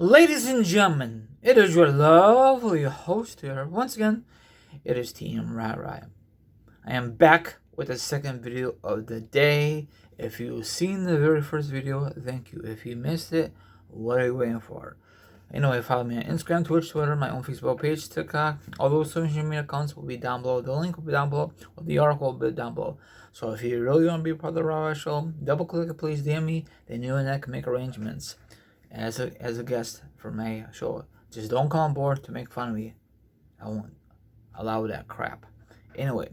Ladies and gentlemen, it is your lovely host here. Once again, it is Team Rai. I am back with the second video of the day. If you've seen the very first video, thank you. If you missed it, what are you waiting for? Anyway, follow me on Instagram, Twitch, Twitter, my own Facebook page, TikTok. All those social media accounts will be down below. The link will be down below, or the article will be down below. So if you really want to be part of the Rai show, double click it, please DM me. Then you and I can make arrangements as a guest for my show. Just don't come on board to make fun of me. I won't allow that crap. Anyway,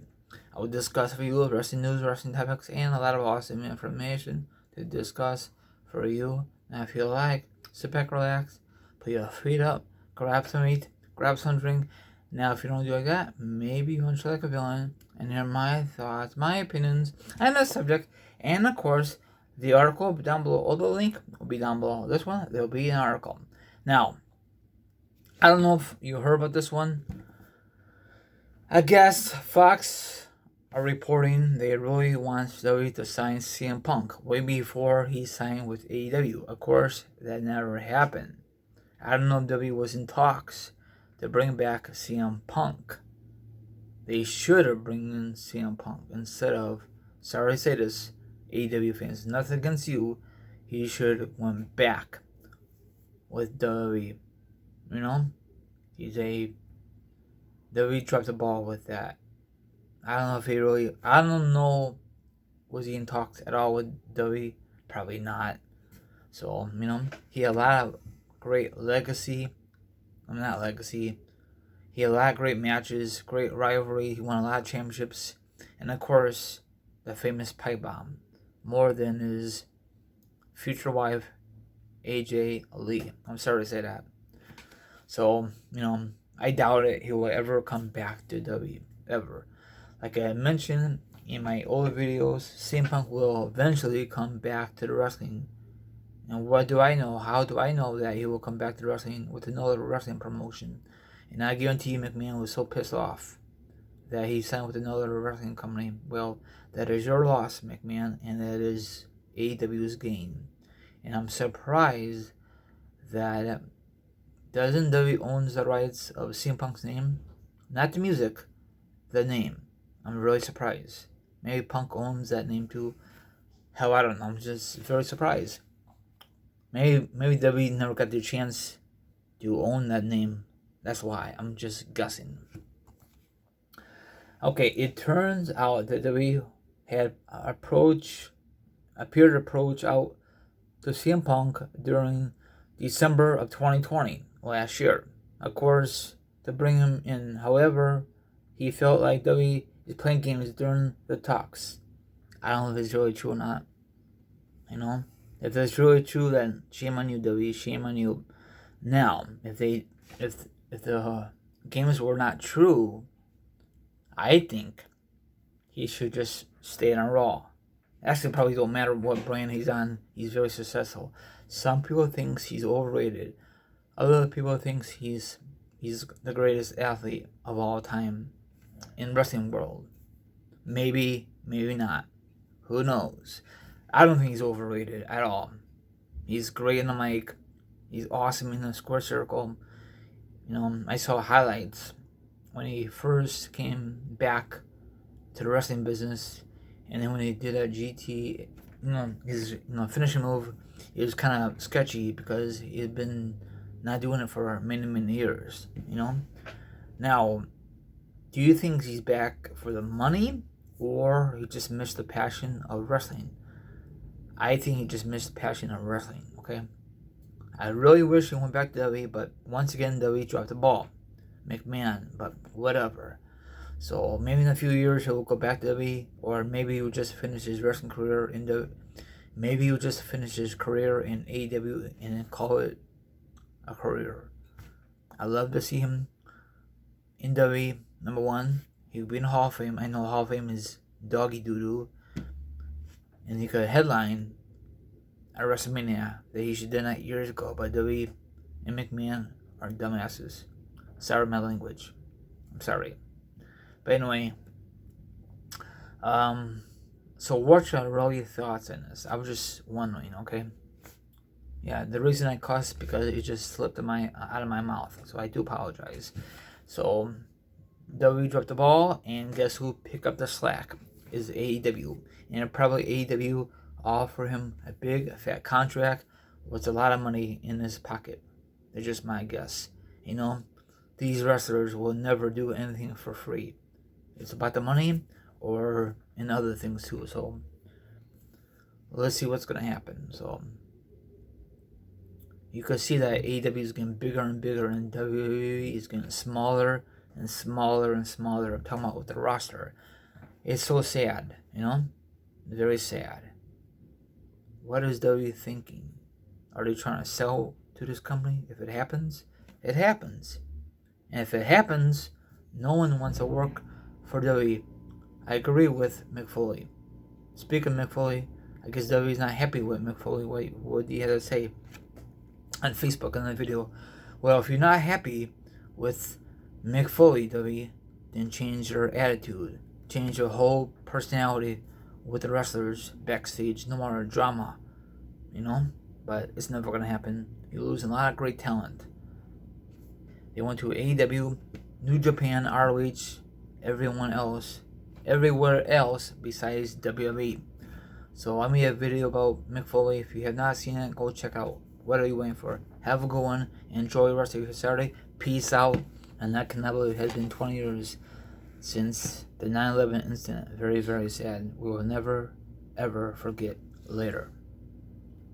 I will discuss for you wrestling news, wrestling topics, and a lot of awesome information to discuss for you. Now, if you like, sit back, relax, put your feet up, grab some meat, grab some drink. Now, if you don't do like that, maybe you want to like a villain and hear my thoughts, my opinions, and the subject, and of course, the article will be down below, or the link will be down below. This one, there will be an article. Now, I don't know if you heard about this one. I guess Fox are reporting they really want WWE to sign CM Punk way before he signed with AEW. Of course, that never happened. I don't know if WWE was in talks to bring back CM Punk. They should have brought in CM Punk instead of, sorry to say this, AEW fans, nothing against you, he should have went back with WWE. You know? WWE dropped the ball with that. I don't know, was he in talks at all with WWE? Probably not. So, he had a lot of great legacy. He had a lot of great matches, great rivalry. He won a lot of championships. And of course, the famous pipe bomb. More than his future wife, AJ Lee. I'm sorry to say that. So, I doubt it he will ever come back to WWE. Ever. Like I mentioned in my older videos, CM Punk will eventually come back to the wrestling. And what do I know? How do I know that he will come back to wrestling with another wrestling promotion? And I guarantee you McMahon was so pissed off that he signed with another wrestling company. Well, that is your loss, McMahon, and that is AEW's gain. And I'm surprised that doesn't WWE owns the rights of CM Punk's name? Not the music, the name. I'm really surprised. Maybe Punk owns that name too. Hell, I don't know. I'm just very surprised. Maybe WWE never got the chance to own that name. That's why. I'm just guessing. Okay, it turns out that WWE had appeared to approach out to CM Punk during December of 2020, last year. Of course, to bring him in. However, he felt like WWE is playing games during the talks. I don't know if it's really true or not. If it's really true, then shame on you, WWE. Shame on you. Now, if the games were not true, I think he should just stay on Raw. Actually, probably don't matter what brand he's on. He's very successful. Some people think he's overrated. Other people think he's the greatest athlete of all time in wrestling world. Maybe not. Who knows? I don't think he's overrated at all. He's great in the mic. He's awesome in the square circle. I saw highlights when he first came back to the wrestling business, and then when he did a GT, his finishing move, it was kind of sketchy because he had been not doing it for many years. Now, do you think he's back for the money, or he just missed the passion of wrestling? I think he just missed the passion of wrestling. Okay, I really wish he went back to WWE, but once again, WWE dropped the ball. McMahon, but whatever. So maybe in a few years he'll go back to WWE, or maybe he'll just finish his wrestling career maybe he'll just finish his career in AEW and then call it a career. I love to see him in WWE. Number one, he'll be in the Hall of Fame. I know Hall of Fame is doggy doo-doo, and he could headline at WrestleMania that he should have done that years ago. But WWE and McMahon are dumbasses. Sorry my language. I'm sorry. But anyway, so what's your really thoughts on this? I was just wondering, okay? Yeah, the reason I cuss because it just slipped out of my mouth. So I do apologize. So WWE dropped the ball, and guess who picked up the slack? Is AEW. And probably AEW offer him a big fat contract with a lot of money in his pocket. That's just my guess. You know, these wrestlers will never do anything for free. It's about the money or in other things too. So let's see what's gonna happen. So you can see that AEW is getting bigger and bigger, and WWE is getting smaller and smaller and smaller. I'm talking about with the roster. It's so sad, you know? Very sad. What is WWE thinking? Are they trying to sell to this company? If it happens, it happens. And if it happens, no one wants to work for WWE. I agree with Mick Foley. Speaking of Mick Foley, I guess WWE is not happy with Mick Foley, what he had to say on Facebook in the video. Well, if you're not happy with Mick Foley, WWE, then change your attitude. Change your whole personality with the wrestlers backstage. No more drama, you know? But it's never going to happen. You're losing a lot of great talent. They went to AEW, New Japan, ROH, everywhere else besides WWE. So I made a video about Mick Foley. If you have not seen it, go check out. What are you waiting for? Have a good one. Enjoy the rest of your Saturday. Peace out. And I cannot believe it has been 20 years since the 9/11 incident. Very, very sad. We will never, ever forget. Later.